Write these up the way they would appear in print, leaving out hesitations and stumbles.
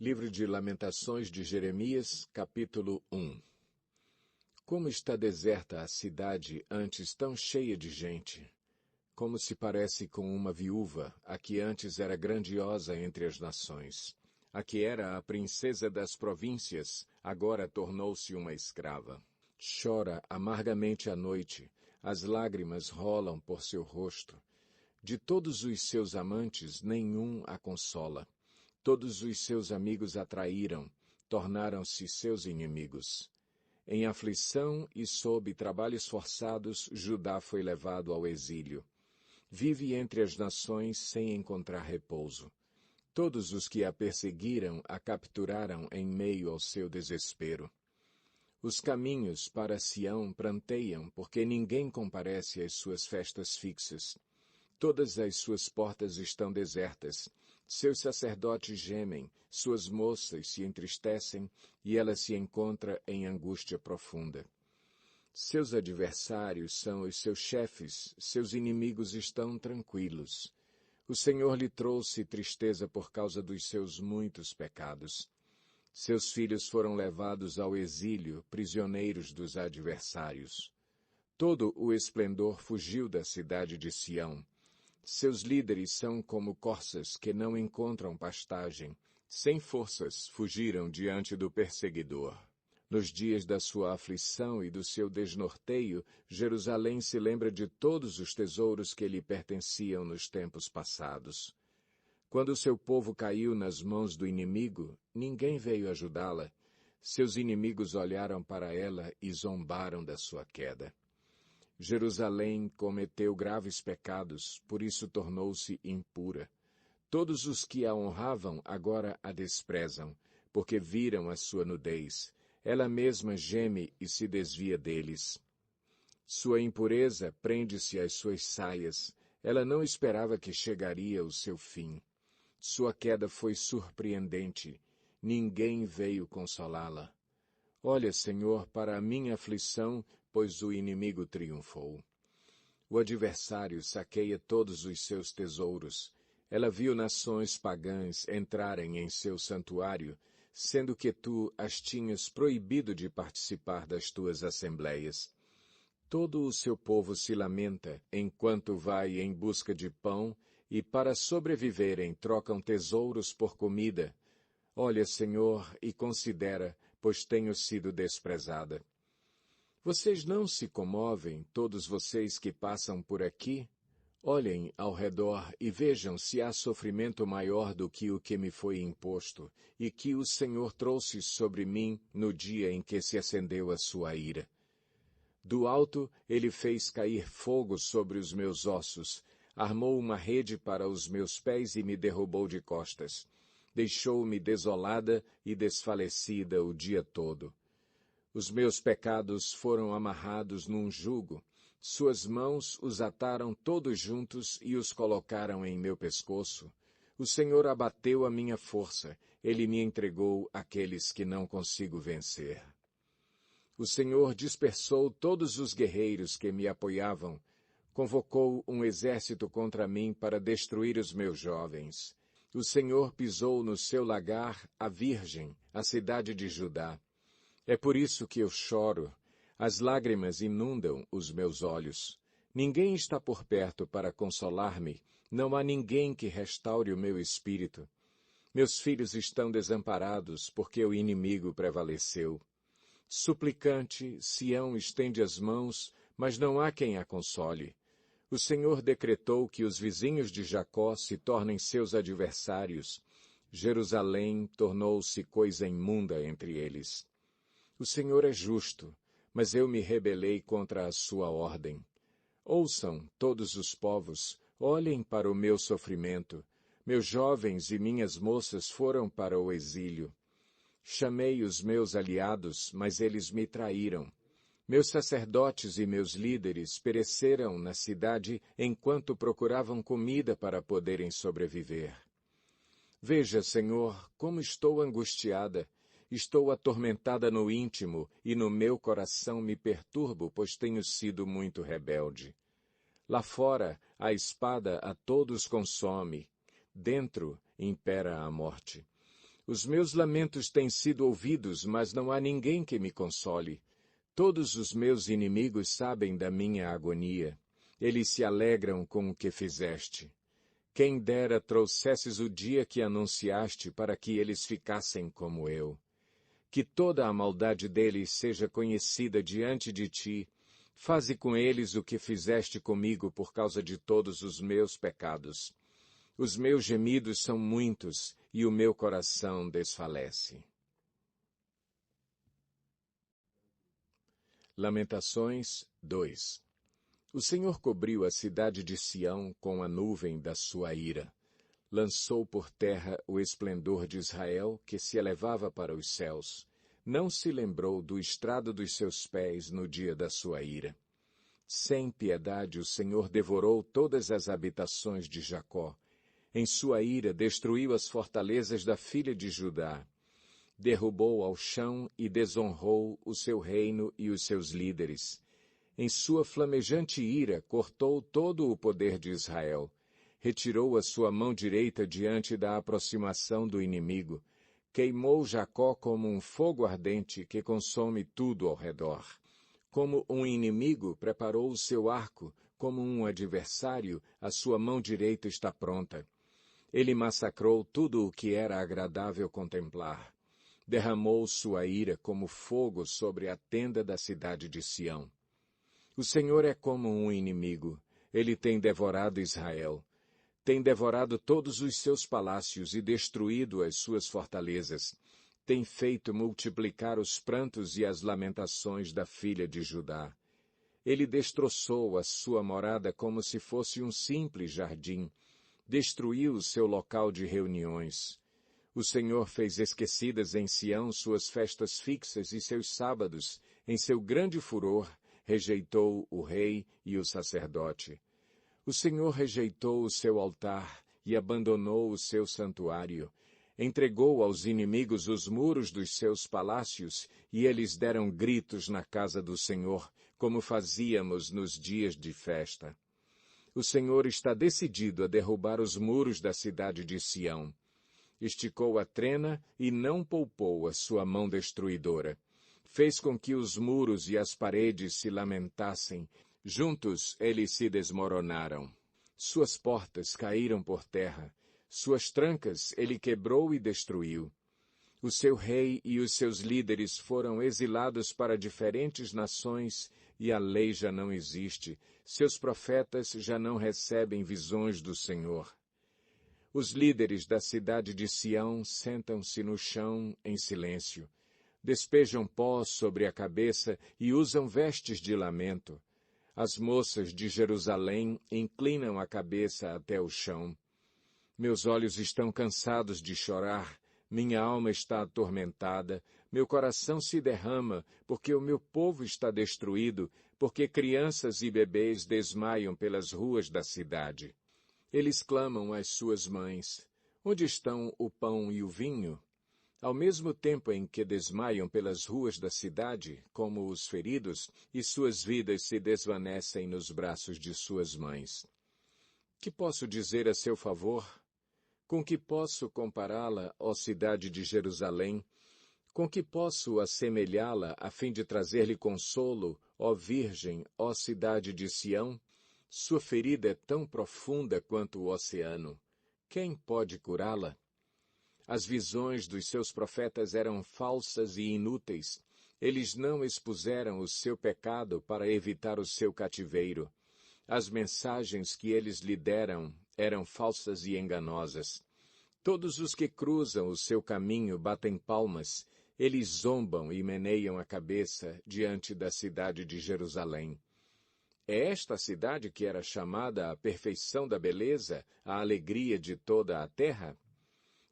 Livro de Lamentações de Jeremias, capítulo 1. Como está deserta a cidade, antes tão cheia de gente! Como se parece com uma viúva, a que antes era grandiosa entre as nações. A que era a princesa das províncias, agora tornou-se uma escrava. Chora amargamente à noite, as lágrimas rolam por seu rosto. De todos os seus amantes, nenhum a consola. Todos os seus amigos a traíram, tornaram-se seus inimigos. Em aflição e sob trabalhos forçados, Judá foi levado ao exílio. Vive entre as nações sem encontrar repouso. Todos os que a perseguiram a capturaram em meio ao seu desespero. Os caminhos para Sião pranteiam, porque ninguém comparece às suas festas fixas. Todas as suas portas estão desertas. Seus sacerdotes gemem, suas moças se entristecem, e ela se encontra em angústia profunda. Seus adversários são os seus chefes, seus inimigos estão tranquilos. O Senhor lhe trouxe tristeza por causa dos seus muitos pecados. Seus filhos foram levados ao exílio, prisioneiros dos adversários. Todo o esplendor fugiu da cidade de Sião. Seus líderes são como corças que não encontram pastagem. Sem forças, fugiram diante do perseguidor. Nos dias da sua aflição e do seu desnorteio, Jerusalém se lembra de todos os tesouros que lhe pertenciam nos tempos passados. Quando o seu povo caiu nas mãos do inimigo, ninguém veio ajudá-la. Seus inimigos olharam para ela e zombaram da sua queda. Jerusalém cometeu graves pecados, por isso tornou-se impura. Todos os que a honravam agora a desprezam, porque viram a sua nudez. Ela mesma geme e se desvia deles. Sua impureza prende-se às suas saias. Ela não esperava que chegaria o seu fim. Sua queda foi surpreendente. Ninguém veio consolá-la. Olha, Senhor, para a minha aflição, pois o inimigo triunfou. O adversário saqueia todos os seus tesouros. Ela viu nações pagãs entrarem em seu santuário, sendo que tu as tinhas proibido de participar das tuas assembleias. Todo o seu povo se lamenta, enquanto vai em busca de pão, e para sobreviverem trocam tesouros por comida. Olha, Senhor, e considera, pois tenho sido desprezada. Vocês não se comovem, todos vocês que passam por aqui? Olhem ao redor e vejam se há sofrimento maior do que o que me foi imposto, e que o Senhor trouxe sobre mim no dia em que se acendeu a sua ira. Do alto ele fez cair fogo sobre os meus ossos, armou uma rede para os meus pés e me derrubou de costas. Deixou-me desolada e desfalecida o dia todo. Os meus pecados foram amarrados num jugo. Suas mãos os ataram todos juntos e os colocaram em meu pescoço. O Senhor abateu a minha força. Ele me entregou àqueles que não consigo vencer. O Senhor dispersou todos os guerreiros que me apoiavam. Convocou um exército contra mim para destruir os meus jovens. O Senhor pisou no seu lagar a Virgem, a cidade de Judá. É por isso que eu choro. As lágrimas inundam os meus olhos. Ninguém está por perto para consolar-me. Não há ninguém que restaure o meu espírito. Meus filhos estão desamparados porque o inimigo prevaleceu. Suplicante, Sião estende as mãos, mas não há quem a console. O Senhor decretou que os vizinhos de Jacó se tornem seus adversários. Jerusalém tornou-se coisa imunda entre eles. O Senhor é justo, mas eu me rebelei contra a sua ordem. Ouçam, todos os povos, olhem para o meu sofrimento. Meus jovens e minhas moças foram para o exílio. Chamei os meus aliados, mas eles me traíram. Meus sacerdotes e meus líderes pereceram na cidade enquanto procuravam comida para poderem sobreviver. Veja, Senhor, como estou angustiada. Estou atormentada no íntimo e no meu coração me perturbo, pois tenho sido muito rebelde. Lá fora, a espada a todos consome. Dentro, impera a morte. Os meus lamentos têm sido ouvidos, mas não há ninguém que me console. Todos os meus inimigos sabem da minha agonia. Eles se alegram com o que fizeste. Quem dera trouxesses o dia que anunciaste para que eles ficassem como eu. Que toda a maldade deles seja conhecida diante de ti. Faze com eles o que fizeste comigo por causa de todos os meus pecados. Os meus gemidos são muitos e o meu coração desfalece. Lamentações 2. O Senhor cobriu a cidade de Sião com a nuvem da sua ira. Lançou por terra o esplendor de Israel, que se elevava para os céus. Não se lembrou do estrado dos seus pés no dia da sua ira. Sem piedade o Senhor devorou todas as habitações de Jacó. Em sua ira destruiu as fortalezas da filha de Judá. Derrubou ao chão e desonrou o seu reino e os seus líderes. Em sua flamejante ira cortou todo o poder de Israel. Retirou a sua mão direita diante da aproximação do inimigo. Queimou Jacó como um fogo ardente que consome tudo ao redor. Como um inimigo preparou o seu arco, como um adversário, a sua mão direita está pronta. Ele massacrou tudo o que era agradável contemplar. Derramou sua ira como fogo sobre a tenda da cidade de Sião. O Senhor é como um inimigo. Ele tem devorado Israel. Tem devorado todos os seus palácios e destruído as suas fortalezas. Tem feito multiplicar os prantos e as lamentações da filha de Judá. Ele destroçou a sua morada como se fosse um simples jardim. Destruiu o seu local de reuniões. O Senhor fez esquecidas em Sião suas festas fixas e seus sábados. Em seu grande furor, rejeitou o rei e o sacerdote. O Senhor rejeitou o seu altar e abandonou o seu santuário. Entregou aos inimigos os muros dos seus palácios, e eles deram gritos na casa do Senhor, como fazíamos nos dias de festa. O Senhor está decidido a derrubar os muros da cidade de Sião. Esticou a trena e não poupou a sua mão destruidora. Fez com que os muros e as paredes se lamentassem. Juntos eles se desmoronaram. Suas portas caíram por terra. Suas trancas ele quebrou e destruiu. O seu rei e os seus líderes foram exilados para diferentes nações, e a lei já não existe. Seus profetas já não recebem visões do Senhor. Os líderes da cidade de Sião sentam-se no chão em silêncio. Despejam pó sobre a cabeça e usam vestes de lamento. As moças de Jerusalém inclinam a cabeça até o chão. Meus olhos estão cansados de chorar, minha alma está atormentada, meu coração se derrama, porque o meu povo está destruído, porque crianças e bebês desmaiam pelas ruas da cidade. Eles clamam às suas mães, onde estão o pão e o vinho? Ao mesmo tempo em que desmaiam pelas ruas da cidade, como os feridos, e suas vidas se desvanecem nos braços de suas mães. Que posso dizer a seu favor? Com que posso compará-la, ó cidade de Jerusalém? Com que posso assemelhá-la a fim de trazer-lhe consolo, ó Virgem, ó cidade de Sião? Sua ferida é tão profunda quanto o oceano. Quem pode curá-la? As visões dos seus profetas eram falsas e inúteis. Eles não expuseram o seu pecado para evitar o seu cativeiro. As mensagens que eles lhe deram eram falsas e enganosas. Todos os que cruzam o seu caminho batem palmas. Eles zombam e meneiam a cabeça diante da cidade de Jerusalém. É esta a cidade que era chamada a perfeição da beleza, a alegria de toda a terra?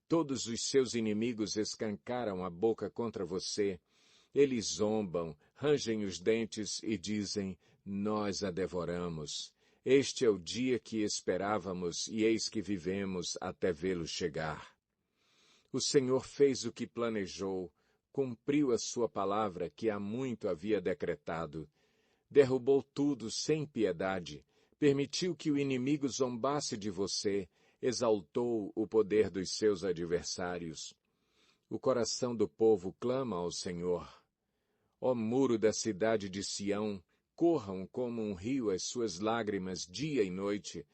Todos os seus inimigos escancaram a boca contra você. Eles zombam, rangem os dentes e dizem, nós a devoramos. Este é o dia que esperávamos e eis que vivemos até vê-lo chegar. O Senhor fez o que planejou, cumpriu a sua palavra que há muito havia decretado. Derrubou tudo sem piedade, permitiu que o inimigo zombasse de você, exaltou o poder dos seus adversários. O coração do povo clama ao Senhor. Ó muro da cidade de Sião, corram como um rio as suas lágrimas dia e noite.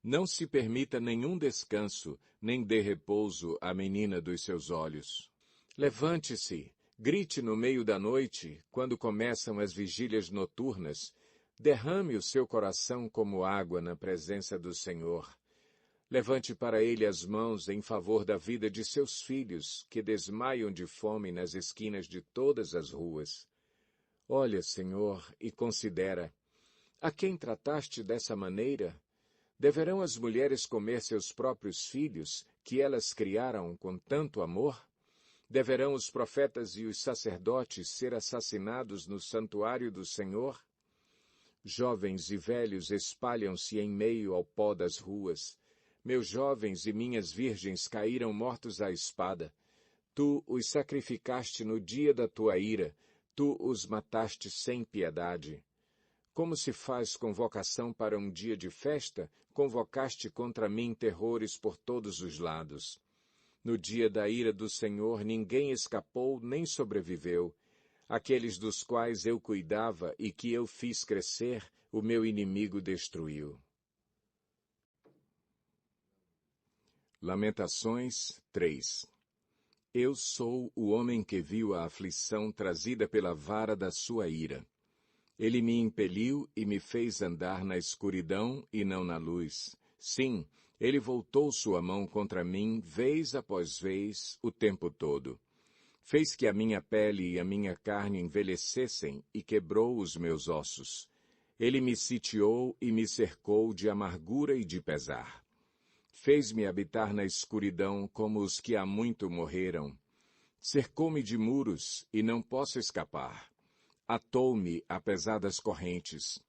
Não se permita nenhum descanso, nem dê repouso à menina dos seus olhos. Levante-se, grite no meio da noite, quando começam as vigílias noturnas. Derrame o seu coração como água na presença do Senhor. Levante para ele as mãos em favor da vida de seus filhos, que desmaiam de fome nas esquinas de todas as ruas. Olha, Senhor, e considera. A quem trataste dessa maneira? Deverão as mulheres comer seus próprios filhos, que elas criaram com tanto amor? Deverão os profetas e os sacerdotes ser assassinados no santuário do Senhor? Jovens e velhos espalham-se em meio ao pó das ruas. Meus jovens e minhas virgens caíram mortos à espada. Tu os sacrificaste no dia da tua ira, tu os mataste sem piedade. Como se faz convocação para um dia de festa, convocaste contra mim terrores por todos os lados. No dia da ira do Senhor ninguém escapou nem sobreviveu. Aqueles dos quais eu cuidava e que eu fiz crescer, o meu inimigo destruiu. Lamentações 3. Eu sou o homem que viu a aflição trazida pela vara da sua ira. Ele me impeliu e me fez andar na escuridão e não na luz. Sim, ele voltou sua mão contra mim, vez após vez, o tempo todo. Fez que a minha pele e a minha carne envelhecessem e quebrou os meus ossos. Ele me sitiou e me cercou de amargura e de pesar. Fez-me habitar na escuridão como os que há muito morreram. Cercou-me de muros e não posso escapar. Atou-me a pesadas correntes.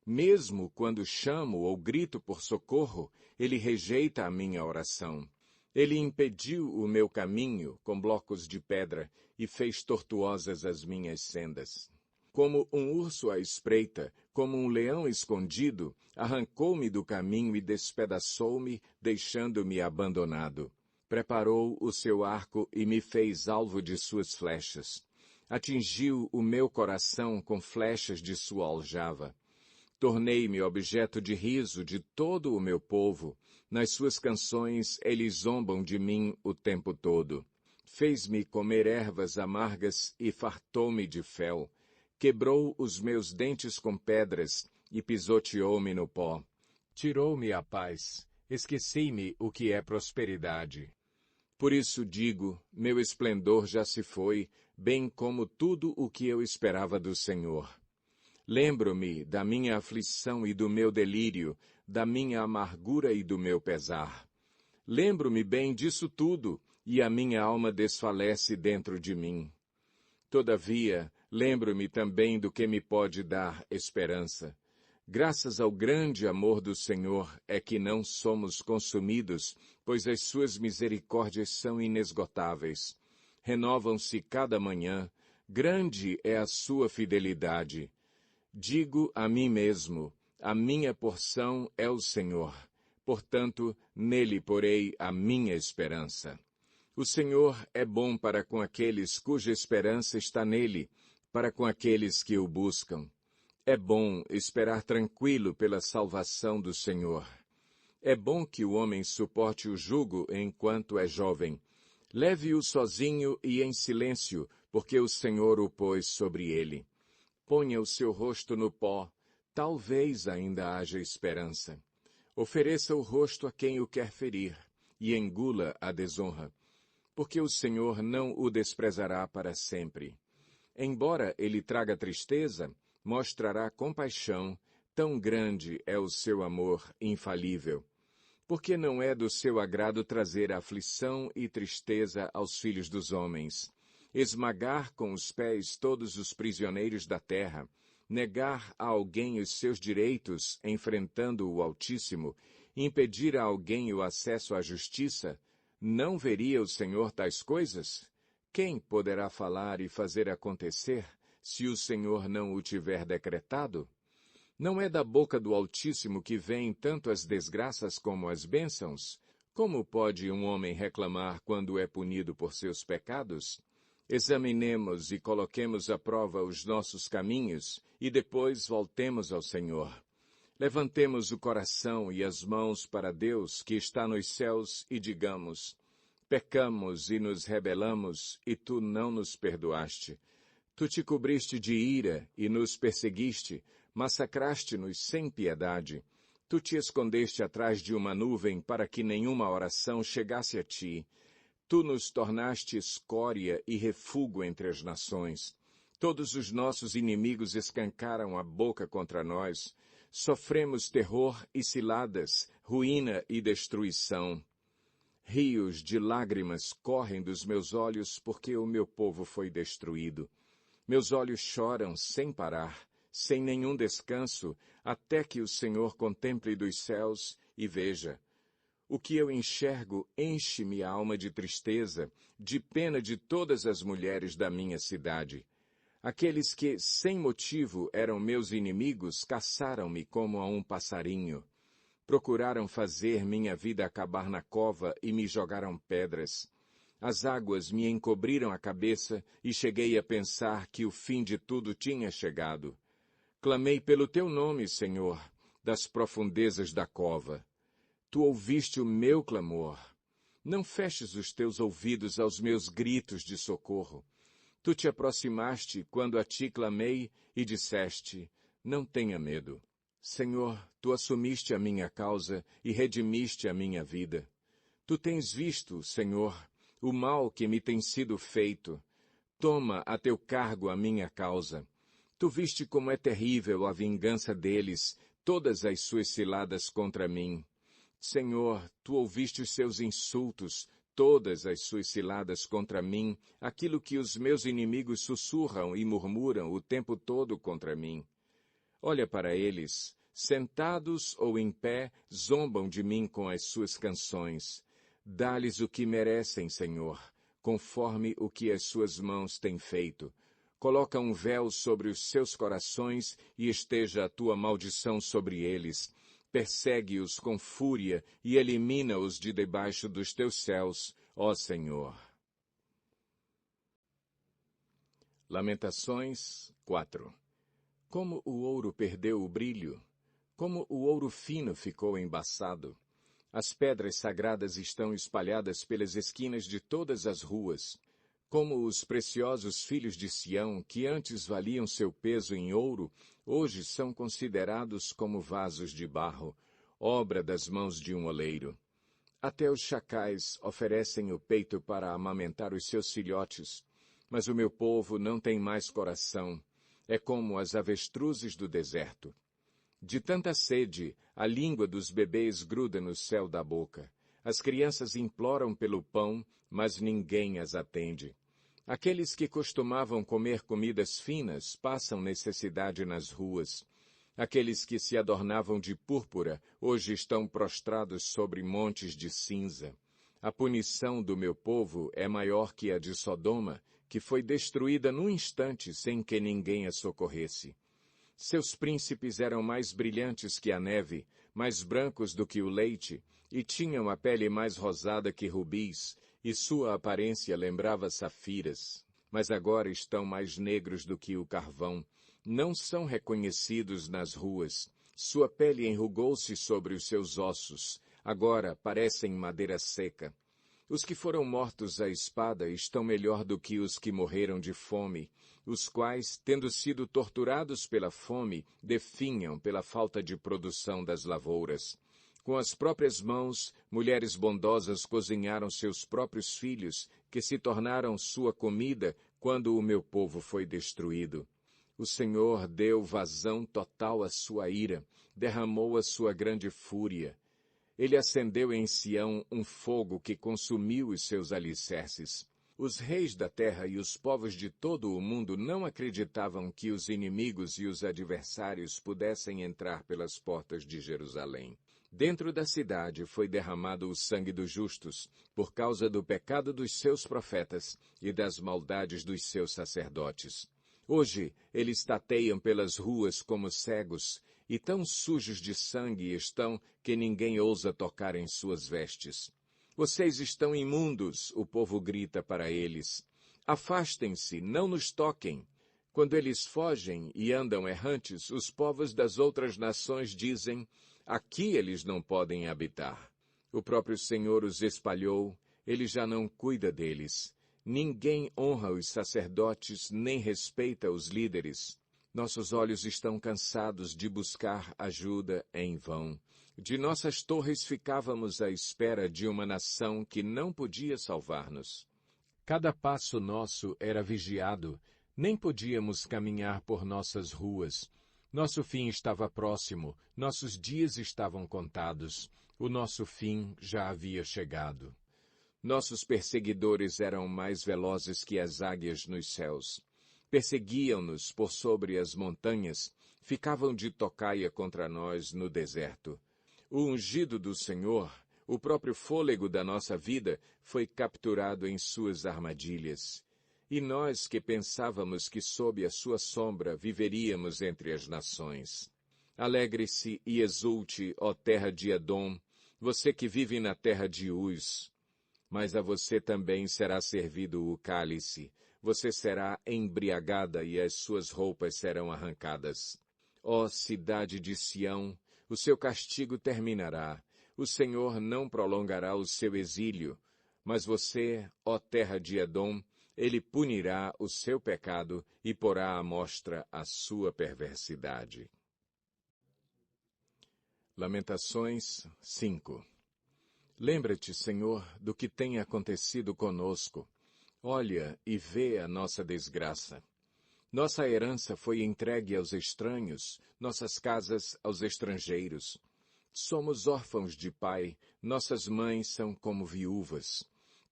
Mesmo quando chamo ou grito por socorro, ele rejeita a minha oração. Ele impediu o meu caminho com blocos de pedra e fez tortuosas as minhas sendas. Como um urso à espreita, como um leão escondido, arrancou-me do caminho e despedaçou-me, deixando-me abandonado. Preparou o seu arco e me fez alvo de suas flechas. Atingiu o meu coração com flechas de sua aljava. Tornei-me objeto de riso de todo o meu povo. Nas suas canções eles zombam de mim o tempo todo. Fez-me comer ervas amargas e fartou-me de fel. Quebrou os meus dentes com pedras e pisoteou-me no pó. Tirou-me a paz. Esqueci-me o que é prosperidade. Por isso digo, meu esplendor já se foi, bem como tudo o que eu esperava do Senhor. Lembro-me da minha aflição e do meu delírio, da minha amargura e do meu pesar. Lembro-me bem disso tudo, e a minha alma desfalece dentro de mim. Todavia, lembro-me também do que me pode dar esperança. Graças ao grande amor do Senhor é que não somos consumidos, pois as suas misericórdias são inesgotáveis. Renovam-se cada manhã, grande é a sua fidelidade. Digo a mim mesmo, a minha porção é o Senhor, portanto, nele porei a minha esperança. O Senhor é bom para com aqueles cuja esperança está nele, para com aqueles que o buscam. É bom esperar tranquilo pela salvação do Senhor. É bom que o homem suporte o jugo enquanto é jovem. Leve-o sozinho e em silêncio, porque o Senhor o pôs sobre ele. Ponha o seu rosto no pó, talvez ainda haja esperança. Ofereça o rosto a quem o quer ferir, e engula a desonra, porque o Senhor não o desprezará para sempre. Embora ele traga tristeza, mostrará compaixão, tão grande é o seu amor infalível. Porque não é do seu agrado trazer aflição e tristeza aos filhos dos homens, esmagar com os pés todos os prisioneiros da terra, negar a alguém os seus direitos, enfrentando o Altíssimo, impedir a alguém o acesso à justiça, não veria o Senhor tais coisas? Quem poderá falar e fazer acontecer, se o Senhor não o tiver decretado? Não é da boca do Altíssimo que vêm tanto as desgraças como as bênçãos? Como pode um homem reclamar quando é punido por seus pecados? Examinemos e coloquemos à prova os nossos caminhos, e depois voltemos ao Senhor. Levantemos o coração e as mãos para Deus, que está nos céus, e digamos: pecamos e nos rebelamos, e tu não nos perdoaste. Tu te cobriste de ira e nos perseguiste, massacraste-nos sem piedade. Tu te escondeste atrás de uma nuvem para que nenhuma oração chegasse a ti. Tu nos tornaste escória e refúgio entre as nações. Todos os nossos inimigos escancaram a boca contra nós. Sofremos terror e ciladas, ruína e destruição. Rios de lágrimas correm dos meus olhos porque o meu povo foi destruído. Meus olhos choram sem parar, sem nenhum descanso, até que o Senhor contemple dos céus e veja. O que eu enxergo enche-me a alma de tristeza, de pena de todas as mulheres da minha cidade. Aqueles que, sem motivo, eram meus inimigos, caçaram-me como a um passarinho. Procuraram fazer minha vida acabar na cova e me jogaram pedras. As águas me encobriram a cabeça e cheguei a pensar que o fim de tudo tinha chegado. Clamei pelo teu nome, Senhor, das profundezas da cova. Tu ouviste o meu clamor. Não feches os teus ouvidos aos meus gritos de socorro. Tu te aproximaste quando a ti clamei e disseste: não tenha medo. Senhor, tu assumiste a minha causa e redimiste a minha vida. Tu tens visto, Senhor, o mal que me tem sido feito. Toma a teu cargo a minha causa. Tu viste como é terrível a vingança deles, todas as suas ciladas contra mim. Senhor, tu ouviste os seus insultos, todas as suas ciladas contra mim, aquilo que os meus inimigos sussurram e murmuram o tempo todo contra mim. Olha para eles, sentados ou em pé, zombam de mim com as suas canções. Dá-lhes o que merecem, Senhor, conforme o que as suas mãos têm feito. Coloca um véu sobre os seus corações e esteja a tua maldição sobre eles. Persegue-os com fúria e elimina-os de debaixo dos teus céus, ó Senhor. Lamentações 4. Como o ouro perdeu o brilho, como o ouro fino ficou embaçado. As pedras sagradas estão espalhadas pelas esquinas de todas as ruas. Como os preciosos filhos de Sião, que antes valiam seu peso em ouro, hoje são considerados como vasos de barro, obra das mãos de um oleiro. Até os chacais oferecem o peito para amamentar os seus filhotes, mas o meu povo não tem mais coração, é como as avestruzes do deserto. De tanta sede, a língua dos bebês gruda no céu da boca. As crianças imploram pelo pão, mas ninguém as atende. Aqueles que costumavam comer comidas finas passam necessidade nas ruas. Aqueles que se adornavam de púrpura hoje estão prostrados sobre montes de cinza. A punição do meu povo é maior que a de Sodoma, que foi destruída num instante sem que ninguém a socorresse. Seus príncipes eram mais brilhantes que a neve, mais brancos do que o leite, e tinham a pele mais rosada que rubis, e sua aparência lembrava safiras. Mas agora estão mais negros do que o carvão. Não são reconhecidos nas ruas. Sua pele enrugou-se sobre os seus ossos. Agora parecem madeira seca. Os que foram mortos à espada estão melhor do que os que morreram de fome, os quais, tendo sido torturados pela fome, definham pela falta de produção das lavouras. Com as próprias mãos, mulheres bondosas cozinharam seus próprios filhos, que se tornaram sua comida quando o meu povo foi destruído. O Senhor deu vazão total à sua ira, derramou a sua grande fúria. Ele acendeu em Sião um fogo que consumiu os seus alicerces. Os reis da terra e os povos de todo o mundo não acreditavam que os inimigos e os adversários pudessem entrar pelas portas de Jerusalém. Dentro da cidade foi derramado o sangue dos justos, por causa do pecado dos seus profetas e das maldades dos seus sacerdotes. Hoje eles tateiam pelas ruas como cegos, e tão sujos de sangue estão que ninguém ousa tocar em suas vestes. Vocês estão imundos, o povo grita para eles. Afastem-se, não nos toquem. Quando eles fogem e andam errantes, os povos das outras nações dizem, aqui eles não podem habitar. O próprio Senhor os espalhou, ele já não cuida deles. Ninguém honra os sacerdotes, nem respeita os líderes. Nossos olhos estão cansados de buscar ajuda em vão. De nossas torres ficávamos à espera de uma nação que não podia salvar-nos. Cada passo nosso era vigiado, nem podíamos caminhar por nossas ruas. Nosso fim estava próximo, nossos dias estavam contados, o nosso fim já havia chegado. Nossos perseguidores eram mais velozes que as águias nos céus. Perseguiam-nos por sobre as montanhas, ficavam de tocaia contra nós no deserto. O ungido do Senhor, o próprio fôlego da nossa vida, foi capturado em suas armadilhas. E nós que pensávamos que sob a sua sombra viveríamos entre as nações. Alegre-se e exulte, ó terra de Edom, você que vive na terra de Uz. Mas a você também será servido o cálice, você será embriagada e as suas roupas serão arrancadas. Ó cidade de Sião, o seu castigo terminará, o Senhor não prolongará o seu exílio, mas você, ó terra de Edom, ele punirá o seu pecado e porá à mostra a sua perversidade. Lamentações 5. Lembra-te, Senhor, do que tem acontecido conosco. Olha e vê a nossa desgraça. Nossa herança foi entregue aos estranhos, nossas casas aos estrangeiros. Somos órfãos de pai, nossas mães são como viúvas.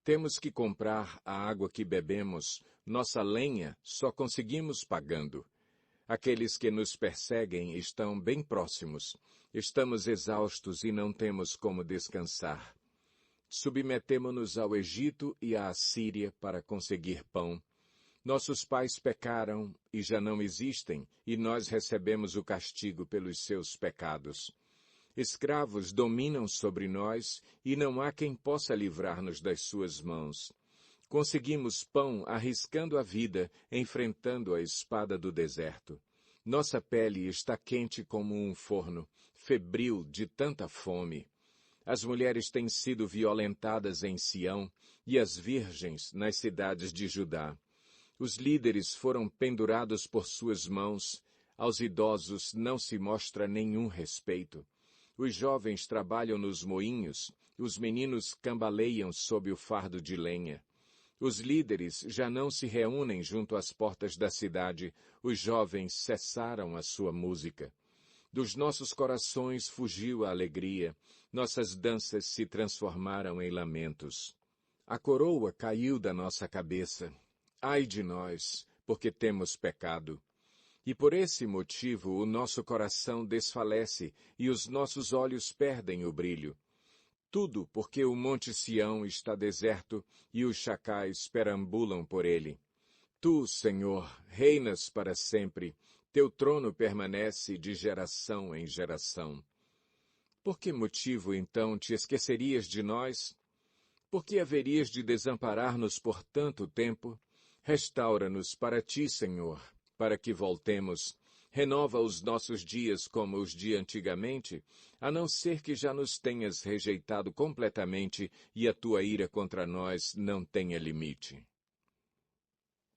Temos que comprar a água que bebemos, nossa lenha só conseguimos pagando. Aqueles que nos perseguem estão bem próximos. Estamos exaustos e não temos como descansar. Submetemo-nos ao Egito e à Assíria para conseguir pão. Nossos pais pecaram e já não existem, e nós recebemos o castigo pelos seus pecados. Escravos dominam sobre nós, e não há quem possa livrar-nos das suas mãos. Conseguimos pão arriscando a vida, enfrentando a espada do deserto. Nossa pele está quente como um forno, febril de tanta fome. As mulheres têm sido violentadas em Sião e as virgens nas cidades de Judá. Os líderes foram pendurados por suas mãos. Aos idosos não se mostra nenhum respeito. Os jovens trabalham nos moinhos, os meninos cambaleiam sob o fardo de lenha. Os líderes já não se reúnem junto às portas da cidade, os jovens cessaram a sua música. Dos nossos corações fugiu a alegria, nossas danças se transformaram em lamentos. A coroa caiu da nossa cabeça. Ai de nós, porque temos pecado. E por esse motivo o nosso coração desfalece e os nossos olhos perdem o brilho. Tudo porque o monte Sião está deserto e os chacais perambulam por ele. Tu, Senhor, reinas para sempre, teu trono permanece de geração em geração. Por que motivo, então, te esquecerias de nós? Por que haverias de desamparar-nos por tanto tempo? Restaura-nos para ti, Senhor, para que voltemos. Renova os nossos dias como os de antigamente, a não ser que já nos tenhas rejeitado completamente e a tua ira contra nós não tenha limite.